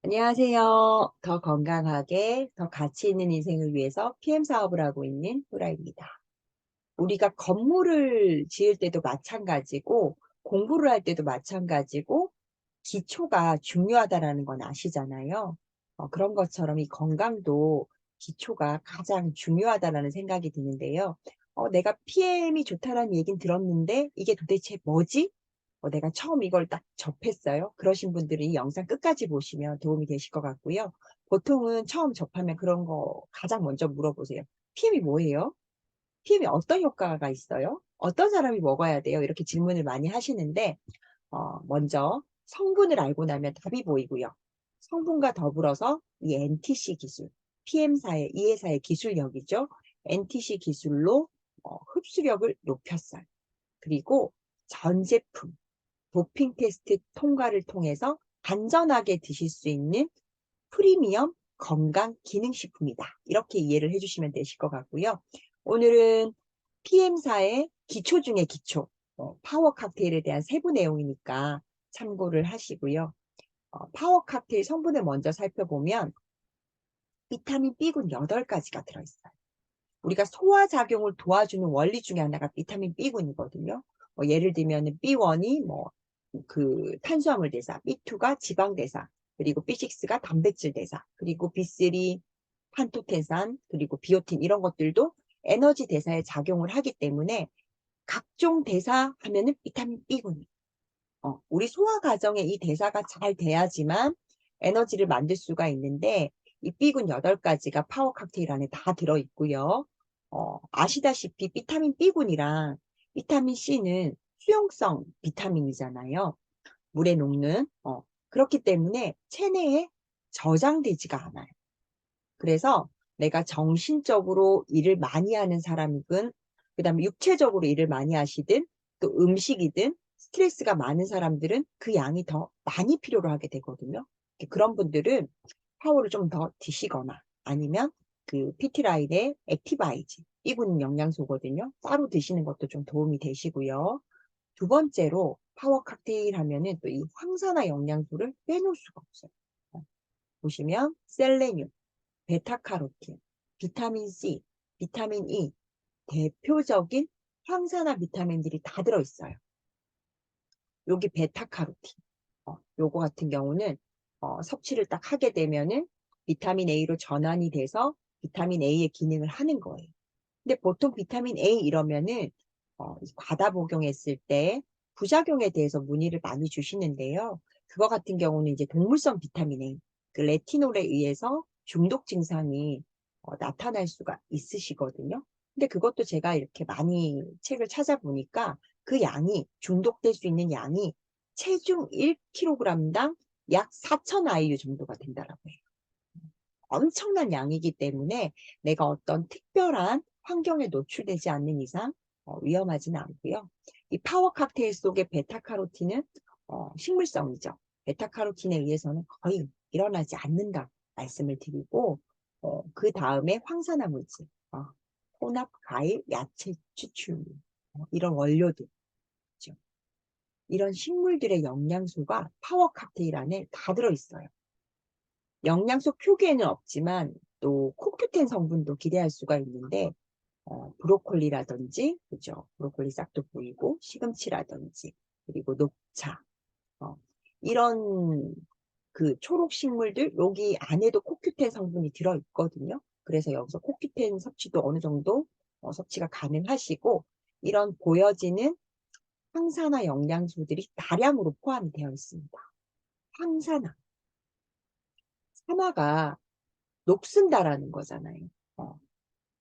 안녕하세요. 더 건강하게, 더 가치 있는 인생을 위해서 PM 사업을 하고 있는 후라입니다. 우리가 건물을 지을 때도 마찬가지고, 공부를 할 때도 마찬가지고, 기초가 중요하다라는 건 아시잖아요. 그런 것처럼 이 건강도 기초가 가장 중요하다라는 생각이 드는데요. 내가 PM이 좋다라는 얘긴 들었는데, 이게 도대체 뭐지? 내가 처음 이걸 딱 접했어요. 그러신 분들은 이 영상 끝까지 보시면 도움이 되실 것 같고요. 보통은 처음 접하면 그런 거 가장 먼저 물어보세요. PM이 뭐예요? PM이 어떤 효과가 있어요? 어떤 사람이 먹어야 돼요? 이렇게 질문을 많이 하시는데, 먼저 성분을 알고 나면 답이 보이고요. 성분과 더불어서 이 NTC 기술, PM사의, 이 회사의 기술력이죠. NTC 기술로 흡수력을 높였어요. 그리고 전 제품, 도핑 테스트 통과를 통해서 안전하게 드실 수 있는 프리미엄 건강 기능식품이다. 이렇게 이해를 해주시면 되실 것 같고요. 오늘은 PM사의 기초 중에 기초, 파워 칵테일에 대한 세부 내용이니까 참고를 하시고요. 파워 칵테일 성분을 먼저 살펴보면 비타민 B군 8가지가 들어있어요. 우리가 소화작용을 도와주는 원리 중에 하나가 비타민 B군이거든요. 예를 들면 B1이 그 탄수화물 대사, B2가 지방 대사, 그리고 B6가 단백질 대사, 그리고 B3 판토텐산, 그리고 비오틴 이런 것들도 에너지 대사에 작용을 하기 때문에 각종 대사 하면은 비타민 B군이. 우리 소화 과정에 이 대사가 잘 돼야지만 에너지를 만들 수가 있는데 이 B군 8가지가 파워 칵테일 안에 다 들어있고요. 아시다시피 비타민 B군이랑 비타민 C는 수용성 비타민이잖아요. 물에 녹는. 그렇기 때문에 체내에 저장되지가 않아요. 그래서 내가 정신적으로 일을 많이 하는 사람이든, 그 다음에 육체적으로 일을 많이 하시든, 또 음식이든, 스트레스가 많은 사람들은 그 양이 더 많이 필요로 하게 되거든요. 그런 분들은 파워를 좀 더 드시거나 아니면 그 PT라인의 액티바이즈, 이군 영양소거든요. 따로 드시는 것도 좀 도움이 되시고요. 두 번째로 파워 칵테일 하면은 또 이 황산화 영양소를 빼놓을 수가 없어요. 보시면 셀레늄, 베타카로틴, 비타민 C, 비타민 E, 대표적인 황산화 비타민들이 다 들어있어요. 여기 베타카로틴. 요거 같은 경우는 섭취를 딱 하게 되면은 비타민 A로 전환이 돼서 비타민 A의 기능을 하는 거예요. 근데 보통 비타민 A 이러면은 과다 복용했을 때 부작용에 대해서 문의를 많이 주시는데요. 그거 같은 경우는 이제 동물성 비타민 A, 그 레티놀에 의해서 중독 증상이 나타날 수가 있으시거든요. 근데 그것도 제가 이렇게 많이 책을 찾아보니까 그 양이 중독될 수 있는 양이 체중 1kg당 약 4,000 IU 정도가 된다라고 해요. 엄청난 양이기 때문에 내가 어떤 특별한 환경에 노출되지 않는 이상 위험하지는 않고요. 이 파워 칵테일 속의 베타카로틴은 식물성이죠. 베타카로틴에 의해서는 거의 일어나지 않는다 말씀을 드리고 그 다음에 황산화 물질, 혼합, 과일, 야채, 추출물 이런 원료들 있죠. 이런 식물들의 영양소가 파워 칵테일 안에 다 들어있어요. 영양소 표기에는 없지만 또 코큐텐 성분도 기대할 수가 있는데 브로콜리라든지 그죠? 브로콜리 싹도 보이고 시금치라든지 그리고 녹차 어, 이런 그 초록 식물들 여기 안에도 코큐텐 성분이 들어 있거든요. 그래서 여기서 코큐텐 섭취도 어느 정도 섭취가 가능하시고 이런 보여지는 항산화 영양소들이 다량으로 포함이 되어 있습니다. 항산화, 산화가 녹슨다라는 거잖아요. 어,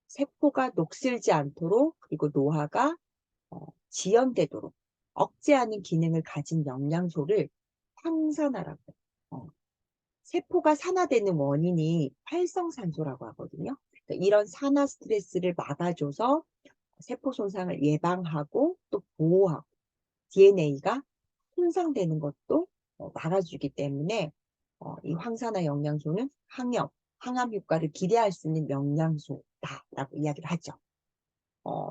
세포가 녹슬지 않도록 그리고 노화가 지연되도록 억제하는 기능을 가진 영양소를 항산화라고 해요. 세포가 산화되는 원인이 활성산소라고 하거든요. 그러니까 이런 산화 스트레스를 막아줘서 세포 손상을 예방하고 또 보호하고 DNA가 손상되는 것도 막아주기 때문에 이 황산화 영양소는 항암 효과를 기대할 수 있는 영양소다라고 이야기를 하죠.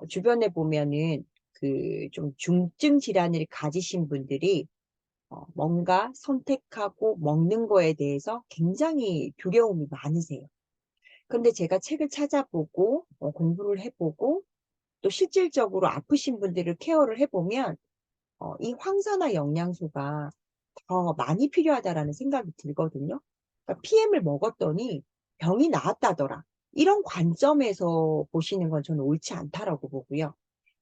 주변에 보면은 그 좀 중증 질환을 가지신 분들이 뭔가 선택하고 먹는 거에 대해서 굉장히 두려움이 많으세요. 근데 제가 책을 찾아보고 공부를 해보고 또 실질적으로 아프신 분들을 케어를 해보면 이 황산화 영양소가 더 많이 필요하다라는 생각이 들거든요. 그러니까 PM을 먹었더니 병이 나았다더라. 이런 관점에서 보시는 건 저는 옳지 않다라고 보고요.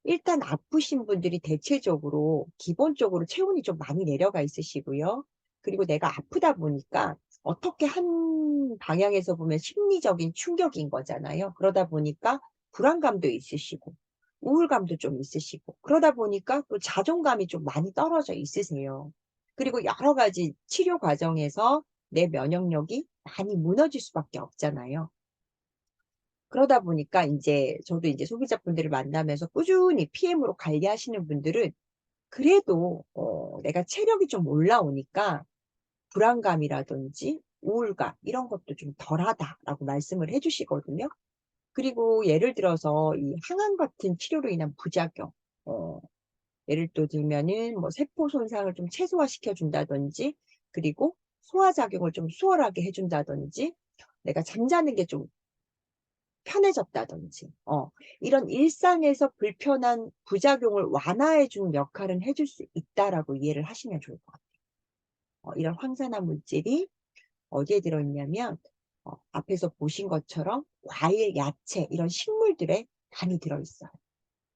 일단 아프신 분들이 대체적으로 기본적으로 체온이 좀 많이 내려가 있으시고요. 그리고 내가 아프다 보니까 어떻게 한 방향에서 보면 심리적인 충격인 거잖아요. 그러다 보니까 불안감도 있으시고 우울감도 좀 있으시고 그러다 보니까 또 자존감이 좀 많이 떨어져 있으세요. 그리고 여러 가지 치료 과정에서 내 면역력이 많이 무너질 수밖에 없잖아요. 그러다 보니까 이제 저도 이제 소비자분들을 만나면서 꾸준히 PM으로 관리하시는 분들은 그래도 내가 체력이 좀 올라오니까 불안감이라든지 우울감 이런 것도 좀 덜하다라고 말씀을 해주시거든요. 그리고 예를 들어서 이 항암 같은 치료로 인한 부작용, 어, 예를 또 들면은 뭐 세포 손상을 좀 최소화시켜 준다든지, 그리고 소화작용을 좀 수월하게 해준다든지, 내가 잠자는 게 좀 편해졌다든지, 이런 일상에서 불편한 부작용을 완화해 주는 역할은 해줄 수 있다라고 이해를 하시면 좋을 것 같아요. 이런 황산화 물질이 어디에 들어있냐면, 앞에서 보신 것처럼 과일, 야채, 이런 식물들에 많이 들어있어요.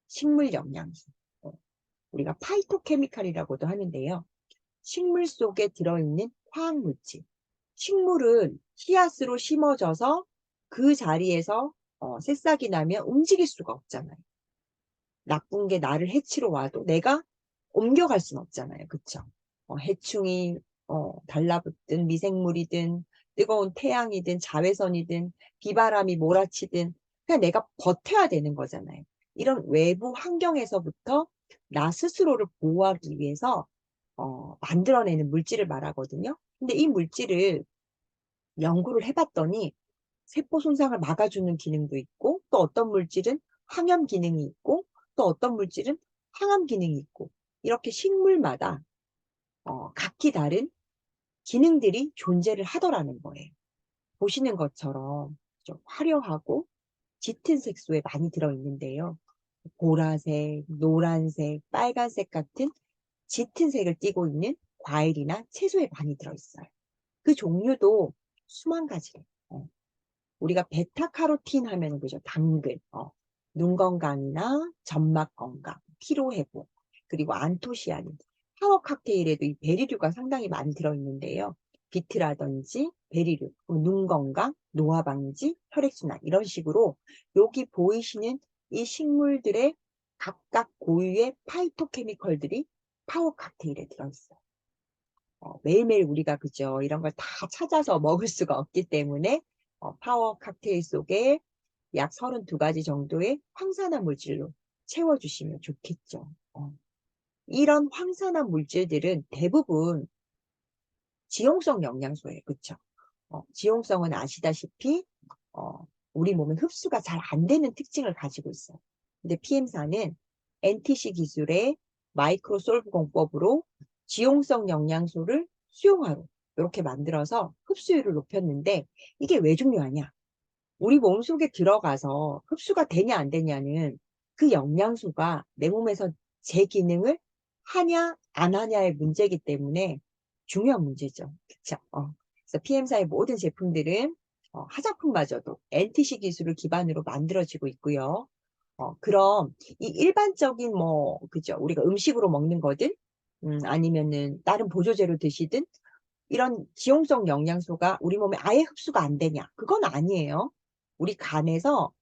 식물 영양소. 우리가 파이토케미칼이라고도 하는데요. 식물 속에 들어있는 화학물질. 식물은 씨앗으로 심어져서 그 자리에서 새싹이 나면 움직일 수가 없잖아요. 나쁜 게 나를 해치러 와도 내가 옮겨갈 수는 없잖아요. 그쵸? 해충이 달라붙든 미생물이든 뜨거운 태양이든 자외선이든 비바람이 몰아치든 그냥 내가 버텨야 되는 거잖아요. 이런 외부 환경에서부터 나 스스로를 보호하기 위해서 만들어내는 물질을 말하거든요. 근데 이 물질을 연구를 해봤더니 세포 손상을 막아주는 기능도 있고 또 어떤 물질은 항염 기능이 있고 또 어떤 물질은 항암 기능이 있고 이렇게 식물마다 각기 다른 기능들이 존재를 하더라는 거예요. 보시는 것처럼 좀 화려하고 짙은 색소에 많이 들어있는데요. 보라색, 노란색, 빨간색 같은 짙은 색을 띠고 있는 과일이나 채소에 많이 들어있어요. 그 종류도 수만 가지래요. 우리가 베타카로틴 하면 그죠? 당근, 눈 건강이나 점막 건강, 피로 회복, 그리고 안토시아닌, 파워 칵테일에도 이 베리류가 상당히 많이 들어있는데요. 비트라든지 베리류, 눈 건강, 노화 방지, 혈액순환 이런 식으로 여기 보이시는 이 식물들의 각각 고유의 파이토케미컬들이 파워 칵테일에 들어있어요. 매일매일 우리가 그죠? 이런 걸 다 찾아서 먹을 수가 없기 때문에 파워 칵테일 속에 약 32가지 정도의 황산화 물질로 채워주시면 좋겠죠. 이런 황산화 물질들은 대부분 지용성 영양소예요. 그쵸? 지용성은 아시다시피 우리 몸에 흡수가 잘 안 되는 특징을 가지고 있어요. 근데 PM사는 NTC 기술의 마이크로솔브 공법으로 지용성 영양소를 수용화로 이렇게 만들어서 흡수율을 높였는데 이게 왜 중요하냐? 우리 몸속에 들어가서 흡수가 되냐 안 되냐는 그 영양소가 내 몸에서 제 기능을 하냐 안 하냐의 문제이기 때문에 중요한 문제죠. 그쵸? 그래서 PM사의 모든 제품들은 화장품마저도 NTC 기술을 기반으로 만들어지고 있고요. 그럼 이 일반적인 뭐 그죠? 우리가 음식으로 먹는 거든 아니면은 다른 보조제로 드시든 이런 지용성 영양소가 우리 몸에 아예 흡수가 안 되냐? 그건 아니에요. 우리 간에서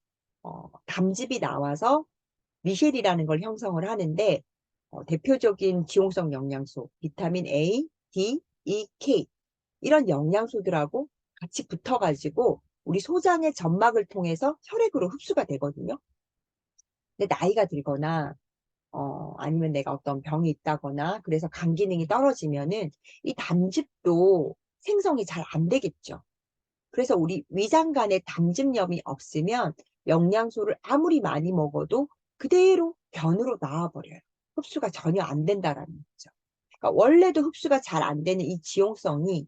담즙이 나와서 미셸이라는 걸 형성을 하는데 대표적인 지용성 영양소, 비타민 A, D, E, K 이런 영양소들하고 같이 붙어가지고 우리 소장의 점막을 통해서 혈액으로 흡수가 되거든요. 근데 나이가 들거나 아니면 내가 어떤 병이 있다거나 그래서 간 기능이 떨어지면은 이 담즙도 생성이 잘 안 되겠죠. 그래서 우리 위장간에 담즙염이 없으면 영양소를 아무리 많이 먹어도 그대로 변으로 나와버려요. 흡수가 전혀 안 된다라는 거죠. 그러니까 원래도 흡수가 잘 안 되는 이 지용성이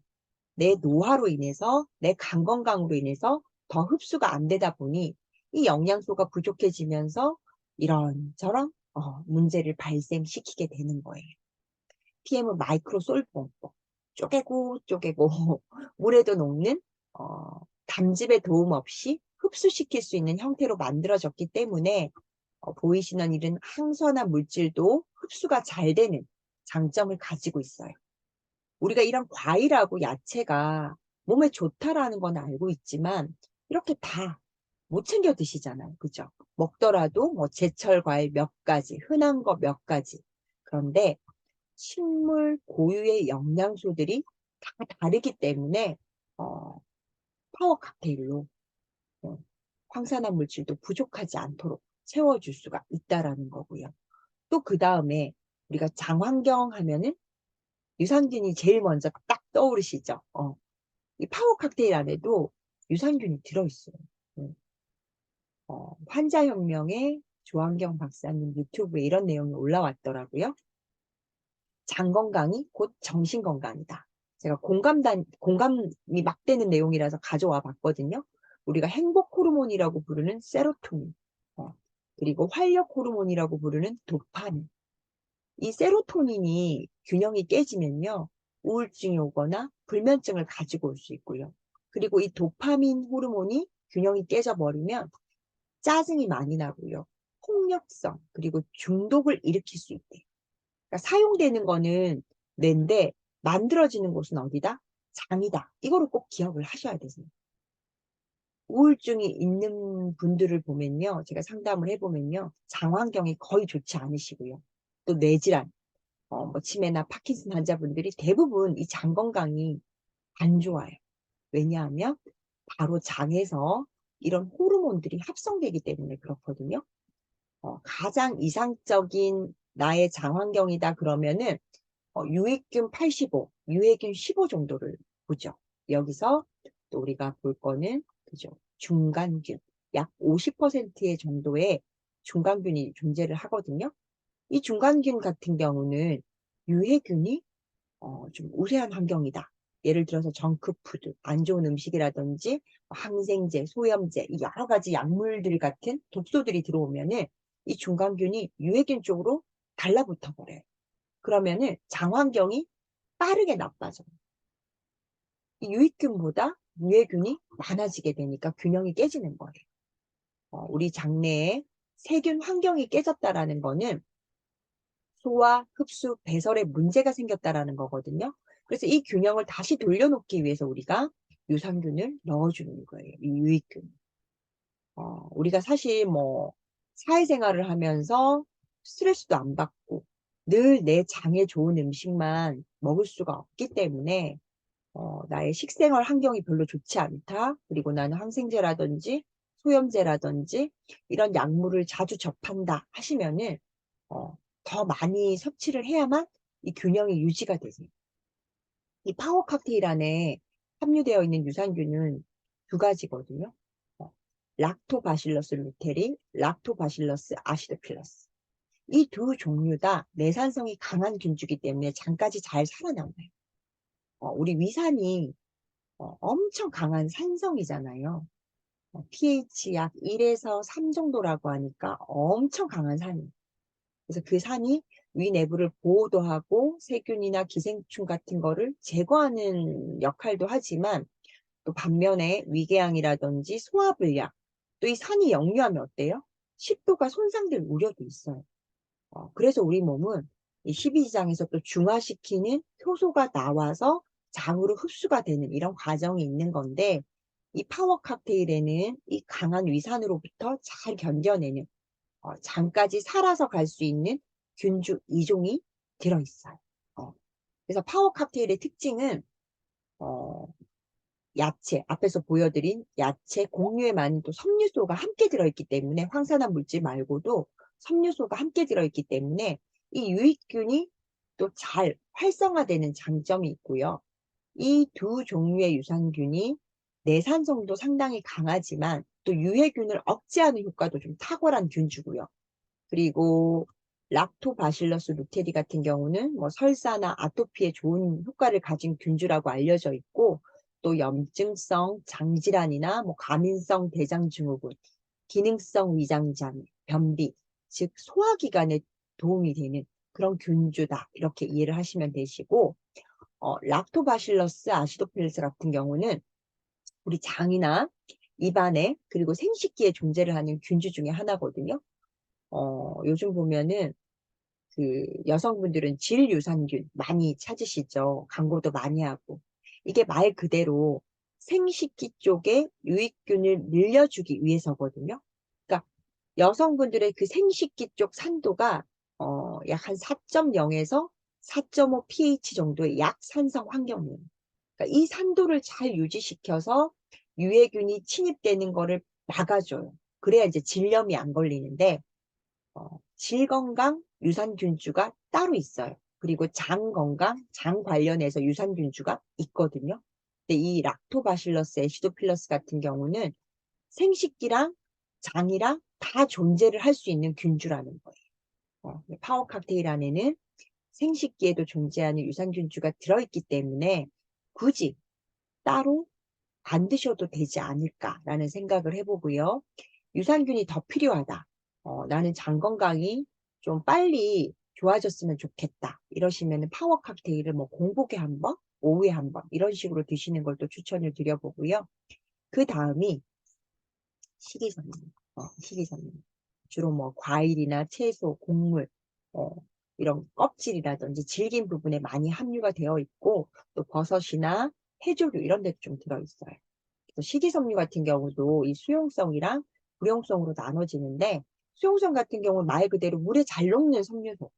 내 노화로 인해서, 내 간 건강으로 인해서 더 흡수가 안 되다 보니 이 영양소가 부족해지면서 이런저런 문제를 발생시키게 되는 거예요. PM은 마이크로 솔봉법, 쪼개고 쪼개고 물에도 녹는 담즙의 도움 없이 흡수시킬 수 있는 형태로 만들어졌기 때문에 보이시는 항산화 물질도 흡수가 잘 되는 장점을 가지고 있어요. 우리가 이런 과일하고 야채가 몸에 좋다라는 건 알고 있지만 이렇게 다 못 챙겨 드시잖아요. 그죠? 먹더라도 뭐 제철 과일 몇 가지, 흔한 거 몇 가지. 그런데 식물 고유의 영양소들이 다 다르기 때문에 어, 파워 칵테일로 어, 황산화 물질도 부족하지 않도록 채워줄 수가 있다라는 거고요. 또 그 다음에 우리가 장환경 하면은 유산균이 제일 먼저 딱 떠오르시죠. 이 파워 칵테일 안에도 유산균이 들어있어요. 음, 환자혁명의 조환경 박사님 유튜브에 이런 내용이 올라왔더라고요. 장 건강이 곧 정신 건강이다. 제가 공감이 막 되는 내용이라서 가져와 봤거든요. 우리가 행복 호르몬이라고 부르는 세로토닌, 그리고 활력 호르몬이라고 부르는 도파민. 이 세로토닌이 균형이 깨지면요, 우울증이 오거나 불면증을 가지고 올 수 있고요. 그리고 이 도파민 호르몬이 균형이 깨져버리면 짜증이 많이 나고요. 폭력성, 그리고 중독을 일으킬 수 있대요. 그러니까 사용되는 거는 뇌인데 만들어지는 곳은 어디다? 장이다. 이거를 꼭 기억을 하셔야 되세요. 우울증이 있는 분들을 보면요, 제가 상담을 해보면요, 장 환경이 거의 좋지 않으시고요. 또 뇌질환, 뭐 치매나 파킨슨 환자분들이 대부분 이 장 건강이 안 좋아요. 왜냐하면 바로 장에서 이런 호르몬들이 합성되기 때문에 그렇거든요. 가장 이상적인 나의 장 환경이다 그러면은 유해균 85, 유해균 15 정도를 보죠. 여기서 또 우리가 볼 거는 그죠, 중간균, 약 50%의 정도의 중간균이 존재를 하거든요. 이 중간균 같은 경우는 유해균이 좀 우세한 환경이다. 예를 들어서 정크푸드, 안 좋은 음식이라든지 항생제, 소염제, 이 여러 가지 약물들 같은 독소들이 들어오면은 이 중간균이 유해균 쪽으로 달라붙어 버려요. 그러면은 장 환경이 빠르게 나빠져요. 이 유익균보다 유해균이 많아지게 되니까 균형이 깨지는 거예요. 우리 장내에 세균 환경이 깨졌다라는 거는 소화, 흡수, 배설에 문제가 생겼다라는 거거든요. 그래서 이 균형을 다시 돌려놓기 위해서 우리가 유산균을 넣어주는 거예요. 이 유익균. 우리가 사실 뭐 사회생활을 하면서 스트레스도 안 받고 늘 내 장에 좋은 음식만 먹을 수가 없기 때문에 나의 식생활 환경이 별로 좋지 않다. 그리고 나는 항생제라든지 소염제라든지 이런 약물을 자주 접한다 하시면은 어, 더 많이 섭취를 해야만 이 균형이 유지가 되세요. 이 파워 칵테일 안에 함유되어 있는 유산균은 두 가지거든요. 어, 락토바실러스 루테린, 락토바실러스 아시도필러스. 이 두 종류 다 내산성이 강한 균주기 때문에 장까지 잘 살아남아요. 우리 위산이 엄청 강한 산성이잖아요. pH 약 1에서 3 정도라고 하니까 엄청 강한 산이에요. 그래서 그 산이 위 내부를 보호도 하고 세균이나 기생충 같은 거를 제거하는 역할도 하지만 또 반면에 위궤양이라든지 소화불량, 또 이 산이 역류하면 어때요? 식도가 손상될 우려도 있어요. 그래서 우리 몸은 이 십이지장에서 또 중화시키는 효소가 나와서 장으로 흡수가 되는 이런 과정이 있는 건데, 이 파워 칵테일에는 이 강한 위산으로부터 잘 견뎌내는 장까지 살아서 갈 수 있는 균주 2종이 들어있어요. 그래서 파워 칵테일의 특징은 어, 야채, 앞에서 보여드린 야채, 곡류에 많은 또 섬유소가 함께 들어있기 때문에 황산화 물질 말고도 섬유소가 함께 들어있기 때문에 이 유익균이 또 잘 활성화되는 장점이 있고요. 이 두 종류의 유산균이 내산성도 상당히 강하지만 또 유해균을 억제하는 효과도 좀 탁월한 균주고요. 그리고 락토바실러스 루테리 같은 경우는 뭐 설사나 아토피에 좋은 효과를 가진 균주라고 알려져 있고, 또 염증성 장질환이나 뭐 과민성 대장증후군, 기능성 위장장애, 변비, 즉 소화기관에 도움이 되는 그런 균주다. 이렇게 이해를 하시면 되시고, 락토바실러스 아시도필러스 같은 경우는 우리 장이나 입안에 그리고 생식기에 존재를 하는 균주 중에 하나거든요. 요즘 보면은 그 여성분들은 질유산균 많이 찾으시죠. 광고도 많이 하고. 이게 말 그대로 생식기 쪽에 유익균을 늘려주기 위해서거든요. 그러니까 여성분들의 그 생식기 쪽 산도가 약 한 4.0에서 4.5 pH 정도의 약산성 환경이에요. 그러니까 이 산도를 잘 유지시켜서 유해균이 침입되는 거를 막아줘요. 그래야 이제 질염이 안 걸리는데, 질 건강 유산균주가 따로 있어요. 그리고 장 건강, 장 관련해서 유산균주가 있거든요. 근데 이 락토바실러스 애시도필러스 같은 경우는 생식기랑 장이랑 다 존재를 할 수 있는 균주라는 거예요. 파워 칵테일 안에는 생식기에도 존재하는 유산균주가 들어있기 때문에 굳이 따로 안 드셔도 되지 않을까라는 생각을 해보고요. 유산균이 더 필요하다. 나는 장 건강이 좀 빨리 좋아졌으면 좋겠다. 이러시면 파워 칵테일을 뭐 공복에 한 번, 오후에 한 번, 이런 식으로 드시는 걸 또 추천을 드려보고요. 그 다음이 식이섬유. 식이섬유. 주로 뭐 과일이나 채소, 곡물, 어, 이런 껍질이라든지 질긴 부분에 많이 함유가 되어 있고, 또 버섯이나 해조류 이런 데도 좀 들어있어요. 식이섬유 같은 경우도 이 수용성이랑 불용성으로 나눠지는데, 수용성 같은 경우는 말 그대로 물에 잘 녹는 섬유소,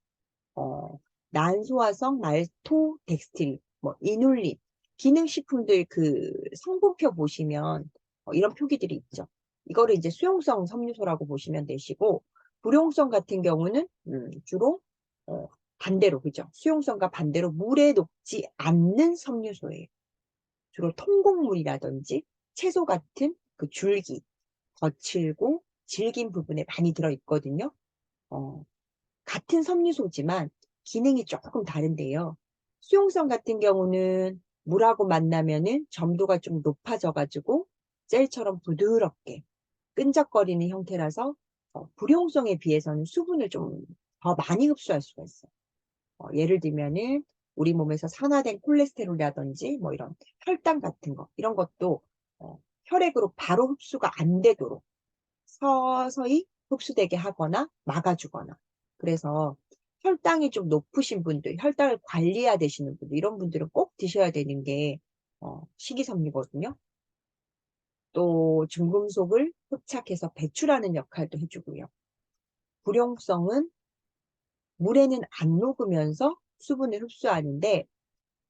어, 난소화성 말토덱스트린, 뭐 이눌린, 기능식품들 그 성분표 보시면 이런 표기들이 있죠. 이거를 이제 수용성 섬유소라고 보시면 되시고, 불용성 같은 경우는 주로 반대로, 그죠? 수용성과 반대로 물에 녹지 않는 섬유소예요. 주로 통곡물이라든지 채소 같은 그 줄기, 거칠고 질긴 부분에 많이 들어있거든요. 어, 같은 섬유소지만 기능이 조금 다른데요. 수용성 같은 경우는 물하고 만나면은 점도가 좀 높아져가지고 젤처럼 부드럽게 끈적거리는 형태라서 불용성에 비해서는 수분을 좀 더 많이 흡수할 수가 있어요. 예를 들면은 우리 몸에서 산화된 콜레스테롤이라든지 뭐 이런 혈당 같은 거 이런 것도 혈액으로 바로 흡수가 안 되도록 서서히 흡수되게 하거나 막아주거나, 그래서 혈당이 좀 높으신 분들, 혈당을 관리해야 되시는 분들, 이런 분들은 꼭 드셔야 되는 게 식이섬유거든요. 또 중금속을 흡착해서 배출하는 역할도 해주고요. 불용성은 물에는 안 녹으면서 수분을 흡수하는데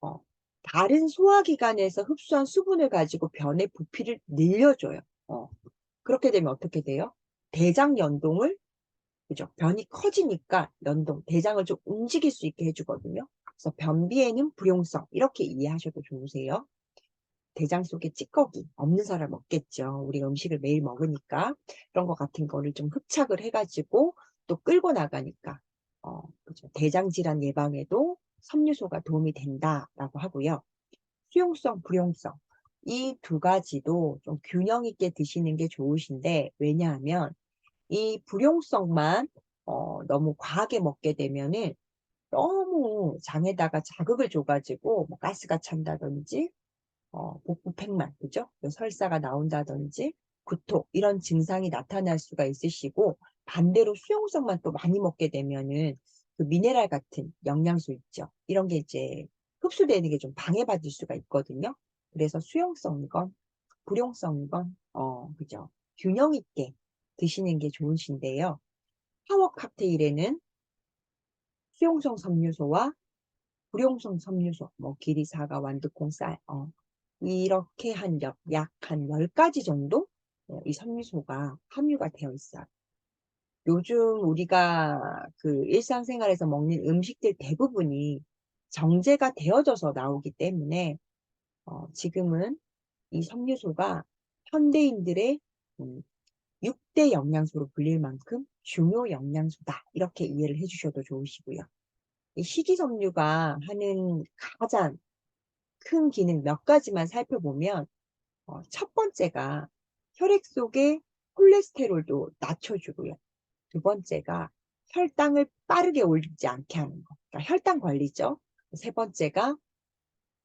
어, 다른 소화기관에서 흡수한 수분을 가지고 변의 부피를 늘려줘요. 그렇게 되면 어떻게 돼요? 대장 연동을, 그죠? 변이 커지니까 대장을 좀 움직일 수 있게 해주거든요. 그래서 변비에는 불용성, 이렇게 이해하셔도 좋으세요. 대장 속에 찌꺼기 없는 사람 없겠죠. 우리가 음식을 매일 먹으니까 그런 것 같은 거를 좀 흡착을 해가지고 또 끌고 나가니까 그죠? 대장 질환 예방에도 섬유소가 도움이 된다라고 하고요. 수용성, 불용성 이 두 가지도 좀 균형 있게 드시는 게 좋으신데, 왜냐하면 이 불용성만 너무 과하게 먹게 되면은 너무 장에다가 자극을 줘가지고 뭐 가스가 찬다든지 복부팽만, 그죠? 설사가 나온다든지 구토 이런 증상이 나타날 수가 있으시고, 반대로 수용성만 또 많이 먹게 되면은 그 미네랄 같은 영양소 있죠. 이런 게 이제 흡수되는 게 좀 방해받을 수가 있거든요. 그래서 수용성이건 불용성이건 그죠? 균형 있게 드시는 게 좋으신데요. 파워 칵테일에는 수용성 섬유소와 불용성 섬유소, 뭐 기리사과, 완두콩, 쌀, 이렇게 약 한 10가지 정도 이 섬유소가 함유가 되어 있어요. 요즘 우리가 그 일상생활에서 먹는 음식들 대부분이 정제가 되어져서 나오기 때문에 지금은 이 섬유소가 현대인들의 음, 6대 영양소로 불릴 만큼 중요 영양소다. 이렇게 이해를 해주셔도 좋으시고요. 이 식이섬유가 하는 가장 큰 기능 몇 가지만 살펴보면 첫 번째가 혈액 속의 콜레스테롤도 낮춰주고요. 두 번째가 혈당을 빠르게 올리지 않게 하는 거. 그러니까 혈당 관리죠. 세 번째가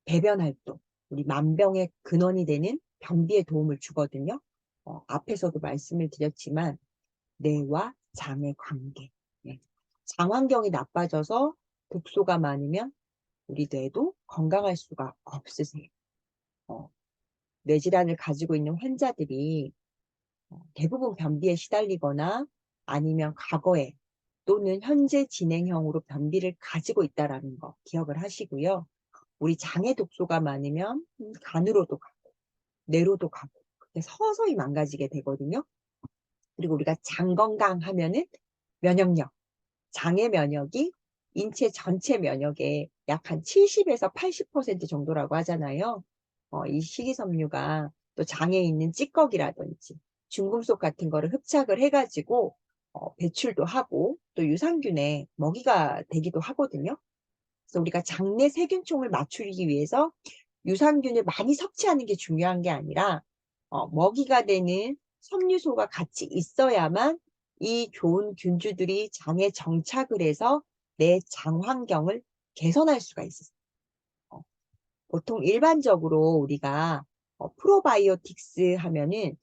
배변 활동. 우리 만병의 근원이 되는 변비에 도움을 주거든요. 앞에서도 말씀을 드렸지만 뇌와 장의 관계. 네. 장 환경이 나빠져서 독소가 많으면 우리 뇌도 건강할 수가 없으세요. 뇌질환을 가지고 있는 환자들이 대부분 변비에 시달리거나 아니면 과거에 또는 현재 진행형으로 변비를 가지고 있다는 거 기억을 하시고요. 우리 장에 독소가 많으면 간으로도 가고 뇌로도 가고 서서히 망가지게 되거든요. 그리고 우리가 장 건강하면은 면역력, 장의 면역이 인체 전체 면역의 약 한 70에서 80% 정도라고 하잖아요. 이 식이섬유가 또 장에 있는 찌꺼기라든지 중금속 같은 거를 흡착을 해가지고 배출도 하고 또 유산균의 먹이가 되기도 하거든요. 그래서 우리가 장내 세균총을 맞추기 위해서 유산균을 많이 섭취하는 게 중요한 게 아니라 먹이가 되는 섬유소가 같이 있어야만 이 좋은 균주들이 장에 정착을 해서 내 장 환경을 개선할 수가 있어요. 보통 일반적으로 우리가 프로바이오틱스 하면은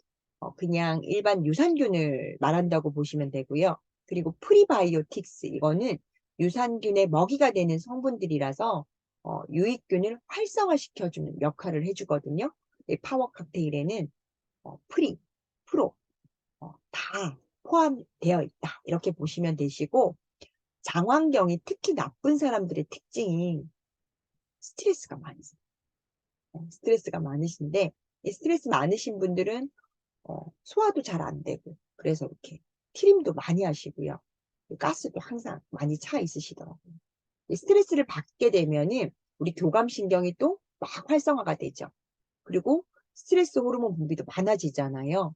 그냥 일반 유산균을 말한다고 보시면 되고요. 그리고 프리바이오틱스 이거는 유산균의 먹이가 되는 성분들이라서 유익균을 활성화시켜주는 역할을 해주거든요. 이 파워 칵테일에는 프리, 프로 다 포함되어 있다. 이렇게 보시면 되시고 장환경이 특히 나쁜 사람들의 특징이 스트레스가 많으세요. 스트레스가 많으신데 이 스트레스 많으신 분들은 소화도 잘 안 되고 그래서 이렇게 트림도 많이 하시고요. 가스도 항상 많이 차 있으시더라고요. 이 스트레스를 받게 되면은 우리 교감신경이 또 막 활성화가 되죠. 그리고 스트레스 호르몬 분비도 많아지잖아요.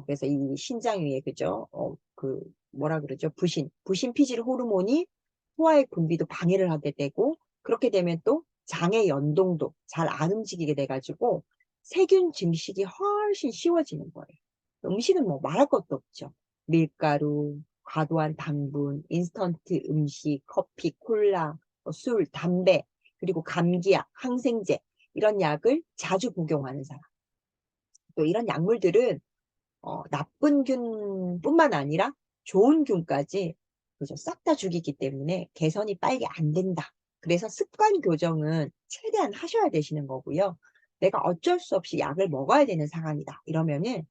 그래서 이 신장 위에 그죠? 그 뭐라 그러죠? 부신 피질 호르몬이 소화의 분비도 방해를 하게 되고 그렇게 되면 또 장의 연동도 잘 안 움직이게 돼가지고 세균 증식이 훨씬 쉬워지는 거예요. 음식은 뭐 말할 것도 없죠. 밀가루, 과도한 당분, 인스턴트 음식, 커피, 콜라, 술, 담배, 그리고 감기약, 항생제 이런 약을 자주 복용하는 사람. 또 이런 약물들은 나쁜 균뿐만 아니라 좋은 균까지 그죠? 싹 다 죽이기 때문에 개선이 빨리 안 된다. 그래서 습관 교정은 최대한 하셔야 되시는 거고요. 내가 어쩔 수 없이 약을 먹어야 되는 상황이다. 이러면은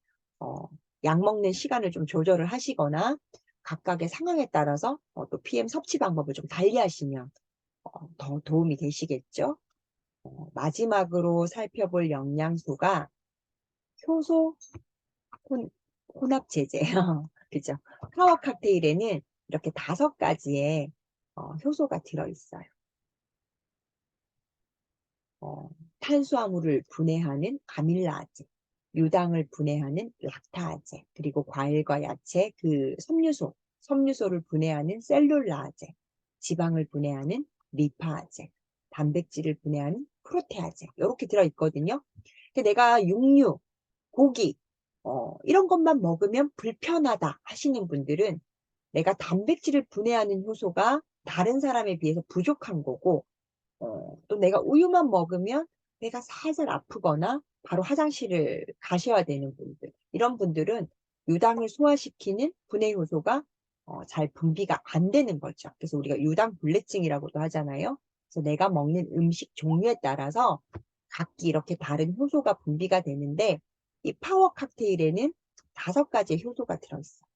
약 먹는 시간을 좀 조절을 하시거나 각각의 상황에 따라서 또 PM 섭취 방법을 좀 달리 하시면 더 도움이 되시겠죠. 마지막으로 살펴볼 영양소가 효소, 혼, 혼합제제요. 그죠? 파워 칵테일에는 이렇게 5가지의 효소가 들어있어요. 탄수화물을 분해하는 아밀라제, 유당을 분해하는 락타제, 그리고 과일과 야채 그 섬유소를 분해하는 셀룰라제, 지방을 분해하는 리파제, 단백질을 분해하는 프로테아제 이렇게 들어있거든요. 근데 내가 육류, 고기 이런 것만 먹으면 불편하다 하시는 분들은 내가 단백질을 분해하는 효소가 다른 사람에 비해서 부족한 거고 또 내가 우유만 먹으면 배가 살살 아프거나 바로 화장실을 가셔야 되는 분들 이런 분들은 유당을 소화시키는 분해 효소가 잘 분비가 안 되는 거죠. 그래서 우리가 유당 불내증이라고도 하잖아요. 그래서 내가 먹는 음식 종류에 따라서 각기 이렇게 다른 효소가 분비가 되는데 이 파워 칵테일에는 5가지의 효소가 들어있어요.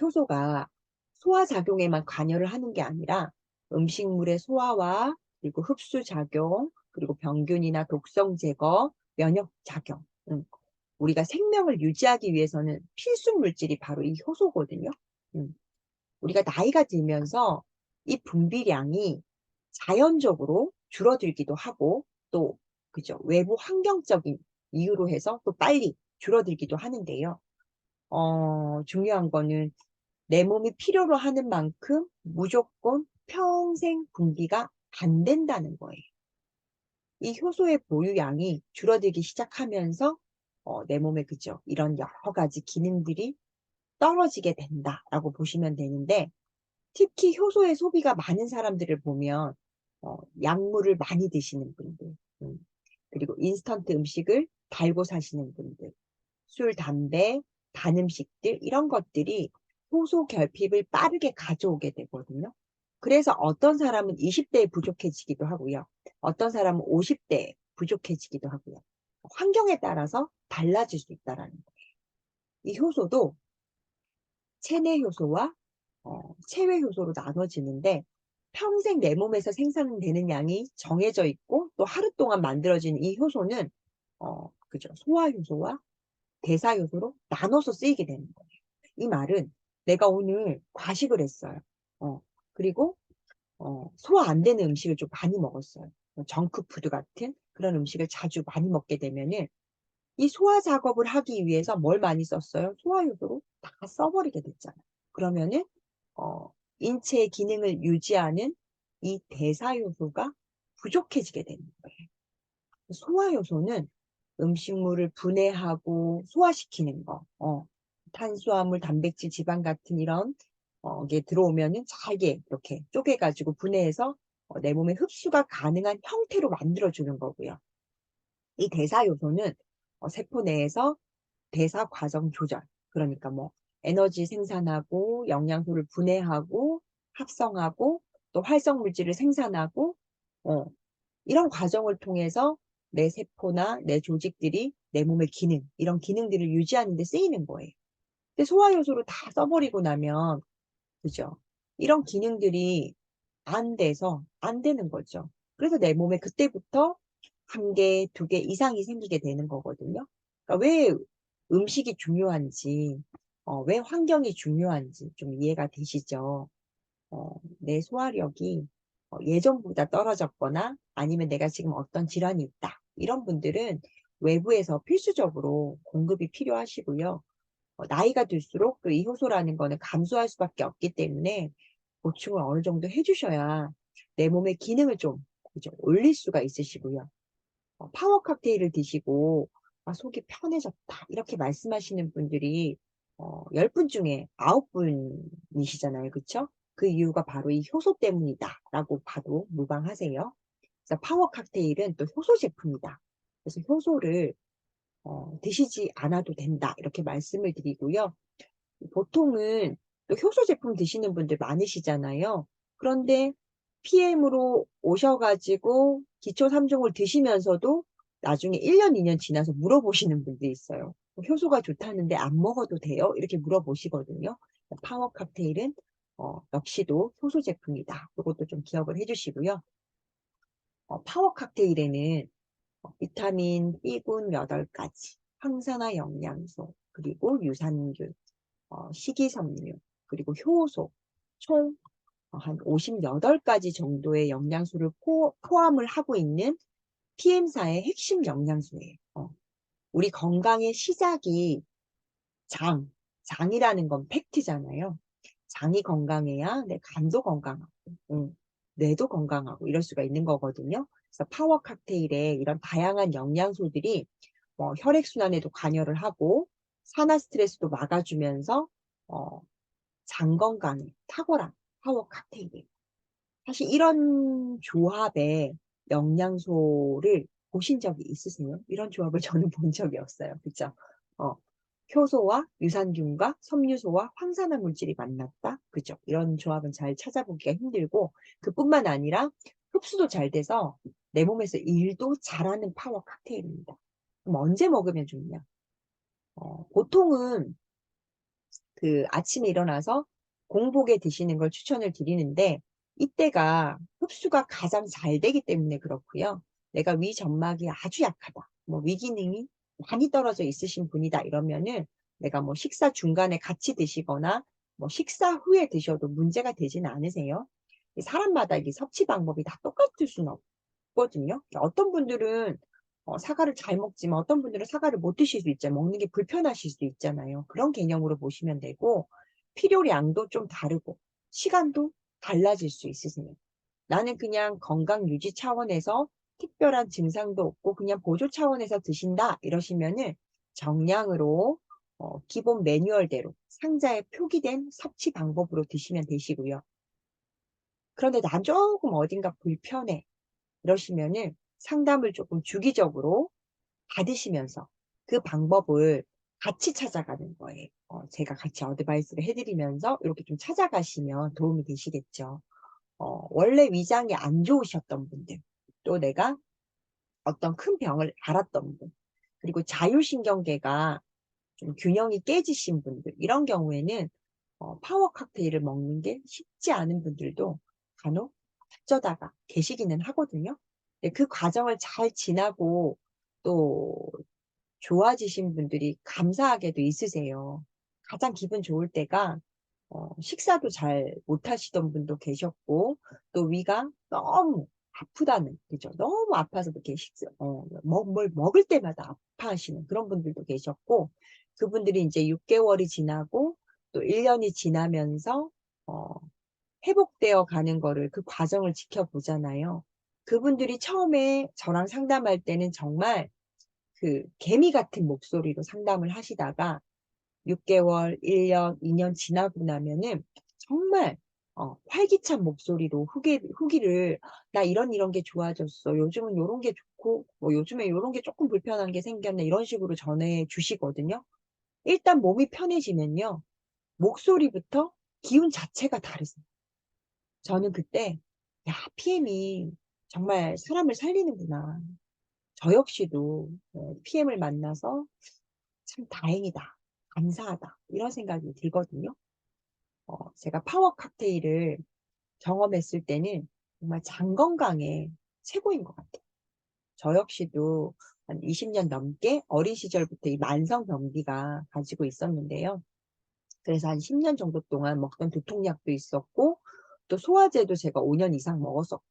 효소가 소화작용에만 관여를 하는 게 아니라 음식물의 소화와 그리고 흡수작용, 그리고 병균이나 독성 제거, 면역작용. 우리가 생명을 유지하기 위해서는 필수 물질이 바로 이 효소거든요. 우리가 나이가 들면서 이 분비량이 자연적으로 줄어들기도 하고 또 그죠 외부 환경적인 이유로 해서 또 빨리 줄어들기도 하는데요. 중요한 거는 내 몸이 필요로 하는 만큼 무조건 평생 분비가 안 된다는 거예요. 이 효소의 보유량이 줄어들기 시작하면서 내 몸에 그죠? 이런 여러 가지 기능들이 떨어지게 된다라고 보시면 되는데 특히 효소의 소비가 많은 사람들을 보면 약물을 많이 드시는 분들 그리고 인스턴트 음식을 달고 사시는 분들 술, 담배, 단 음식들 이런 것들이 효소 결핍을 빠르게 가져오게 되거든요. 그래서 어떤 사람은 20대에 부족해지기도 하고요. 어떤 사람은 50대에 부족해지기도 하고요. 환경에 따라서 달라질 수 있다라는 거예요. 이 효소도 체내 효소와 체외 효소로 나눠지는데 평생 내 몸에서 생산되는 양이 정해져 있고 또 하루 동안 만들어진 이 효소는 그죠? 소화 효소와 대사 효소로 나눠서 쓰이게 되는 거예요. 이 말은 내가 오늘 과식을 했어요. 어, 그리고 소화 안 되는 음식을 좀 많이 먹었어요. 정크푸드 같은 그런 음식을 자주 많이 먹게 되면은 이 소화 작업을 하기 위해서 뭘 많이 썼어요? 소화 효소로 다 써버리게 됐잖아요. 그러면은 인체의 기능을 유지하는 이 대사 효소가 부족해지게 되는 거예요. 소화 효소는 음식물을 분해하고 소화시키는 거, 탄수화물, 단백질, 지방 같은 이런 게 들어오면은 잘게 이렇게 쪼개가지고 분해해서 내 몸에 흡수가 가능한 형태로 만들어주는 거고요. 이 대사 요소는 세포 내에서 대사 과정 조절, 그러니까 뭐 에너지 생산하고 영양소를 분해하고 합성하고 또 활성 물질을 생산하고 어, 이런 과정을 통해서 내 세포나 내 조직들이 내 몸의 기능, 이런 기능들을 유지하는 데 쓰이는 거예요. 근데 소화효소를 다 써버리고 나면, 그죠? 이런 기능들이 안 돼서 안 되는 거죠. 그래서 내 몸에 그때부터 한 개, 두 개 이상이 생기게 되는 거거든요. 그러니까 왜 음식이 중요한지, 왜 환경이 중요한지 좀 이해가 되시죠? 내 소화력이 예전보다 떨어졌거나 아니면 내가 지금 어떤 질환이 있다. 이런 분들은 외부에서 필수적으로 공급이 필요하시고요. 나이가 들수록 또 이 효소라는 거는 감소할 수밖에 없기 때문에 보충을 어느 정도 해주셔야 내 몸의 기능을 좀 그죠? 올릴 수가 있으시고요. 파워 칵테일을 드시고 속이 편해졌다. 이렇게 말씀하시는 분들이 10분 중에 9분이시잖아요. 그쵸? 그 이유가 바로 이 효소 때문이다. 라고 봐도 무방하세요. 그래서 파워 칵테일은 또 효소 제품이다. 그래서 효소를 드시지 않아도 된다. 이렇게 말씀을 드리고요. 보통은 또 효소 제품 드시는 분들 많으시잖아요. 그런데 PM으로 오셔가지고 기초 3종을 드시면서도 나중에 1년, 2년 지나서 물어보시는 분들이 있어요. 효소가 좋다는데 안 먹어도 돼요? 이렇게 물어보시거든요. 파워 칵테일은 역시도 효소 제품이다. 이것도 좀 기억을 해주시고요. 파워 칵테일에는 비타민 B군 8가지, 항산화 영양소, 그리고 유산균, 식이섬유, 그리고 효소, 총 한 58가지 정도의 영양소를 포함을 하고 있는 PM사의 핵심 영양소예요. 우리 건강의 시작이 장이라는 건 팩트잖아요. 장이 건강해야 내 간도 건강하고, 뇌도 건강하고 이럴 수가 있는 거거든요. 그래서 파워 칵테일에 이런 다양한 영양소들이 혈액순환에도 관여를 하고 산화 스트레스도 막아주면서 장 건강에 탁월한 파워 칵테일이에요. 사실 이런 조합의 영양소를 보신 적이 있으세요? 이런 조합을 저는 본 적이 없어요. 그죠? 어, 효소와 유산균과 섬유소와 황산화 물질이 만났다. 그죠? 이런 조합은 잘 찾아보기가 힘들고 그뿐만 아니라 흡수도 잘 돼서 내 몸에서 일도 잘하는 파워 칵테일입니다. 그럼 언제 먹으면 좋냐? 보통은 그 아침에 일어나서 공복에 드시는 걸 추천을 드리는데 이때가 흡수가 가장 잘 되기 때문에 그렇고요. 내가 위 점막이 아주 약하다. 뭐 위기능이 많이 떨어져 있으신 분이다 이러면은 내가 뭐 식사 중간에 같이 드시거나 뭐 식사 후에 드셔도 문제가 되지는 않으세요. 사람마다 이게 섭취 방법이 다 똑같을 수는 없거든요. 어떤 분들은 사과를 잘 먹지만 어떤 분들은 사과를 못 드실 수 있잖아요. 먹는 게 불편하실 수도 있잖아요. 그런 개념으로 보시면 되고, 필요량도 좀 다르고, 시간도 달라질 수 있으세요. 나는 그냥 건강 유지 차원에서 특별한 증상도 없고 그냥 보조 차원에서 드신다 이러시면은 정량으로 기본 매뉴얼대로 상자에 표기된 섭취 방법으로 드시면 되시고요. 그런데 난 조금 어딘가 불편해 이러시면은 상담을 조금 주기적으로 받으시면서 그 방법을 같이 찾아가는 거예요. 제가 같이 어드바이스를 해드리면서 이렇게 좀 찾아가시면 도움이 되시겠죠. 원래 위장이 안 좋으셨던 분들, 또 내가 어떤 큰 병을 앓았던 분, 그리고 자율신경계가 좀 균형이 깨지신 분들, 이런 경우에는 파워 칵테일을 먹는 게 쉽지 않은 분들도 간혹 어쩌다가 계시기는 하거든요. 근데 그 과정을 잘 지나고 또 좋아지신 분들이 감사하게도 있으세요. 가장 기분 좋을 때가 식사도 잘 못하시던 분도 계셨고 또 위가 너무 아프다는 그죠? 너무 아파서 이렇게 뭘 먹을 때마다 아파하시는 그런 분들도 계셨고 그분들이 이제 6개월이 지나고 또 1년이 지나면서 어, 회복되어 가는 거를 그 과정을 지켜보잖아요. 그분들이 처음에 저랑 상담할 때는 정말 그 개미 같은 목소리로 상담을 하시다가 6개월, 1년, 2년 지나고 나면은 정말 활기찬 목소리로 후기를 나 이런 게 좋아졌어. 요즘은 요런 게 좋고 뭐 요즘에 요런 게 조금 불편한 게 생겼네. 이런 식으로 전해 주시거든요. 일단 몸이 편해지면요. 목소리부터 기운 자체가 다르세요. 저는 그때 야, PM이 정말 사람을 살리는구나. 저 역시도 PM을 만나서 참 다행이다. 감사하다. 이런 생각이 들거든요. 제가 파워 칵테일을 경험했을 때는 정말 장 건강에 최고인 것 같아요. 저 역시도 한 20년 넘게 어린 시절부터 이 만성변비가 가지고 있었는데요. 그래서 한 10년 정도 동안 먹던 두통약도 있었고, 또 소화제도 제가 5년 이상 먹었었고,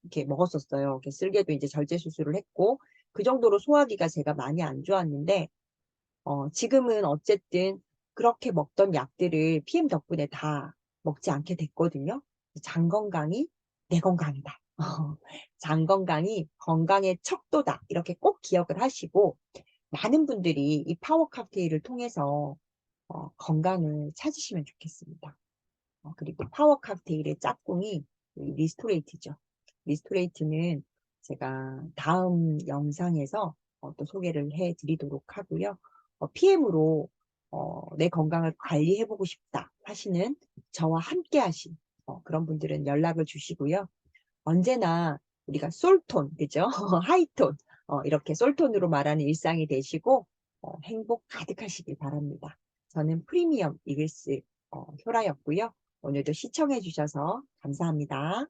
이렇게 먹었었어요. 이렇게 쓸개도 이제 절제 수술을 했고, 그 정도로 소화기가 제가 많이 안 좋았는데, 지금은 어쨌든 그렇게 먹던 약들을 PM 덕분에 다 먹지 않게 됐거든요. 장 건강이 내 건강이다. 장 건강이 건강의 척도다. 이렇게 꼭 기억을 하시고 많은 분들이 이 파워 칵테일을 통해서 건강을 찾으시면 좋겠습니다. 그리고 파워 칵테일의 짝꿍이 이 리스토레이트죠. 리스토레이트는 제가 다음 영상에서 또 소개를 해드리도록 하고요. PM으로 내 건강을 관리해보고 싶다 하시는 저와 함께 하신 그런 분들은 연락을 주시고요. 언제나 우리가 솔톤, 그죠? 하이톤, 이렇게 솔톤으로 말하는 일상이 되시고 행복 가득하시길 바랍니다. 저는 프리미엄 이글스 효라였고요. 오늘도 시청해 주셔서 감사합니다.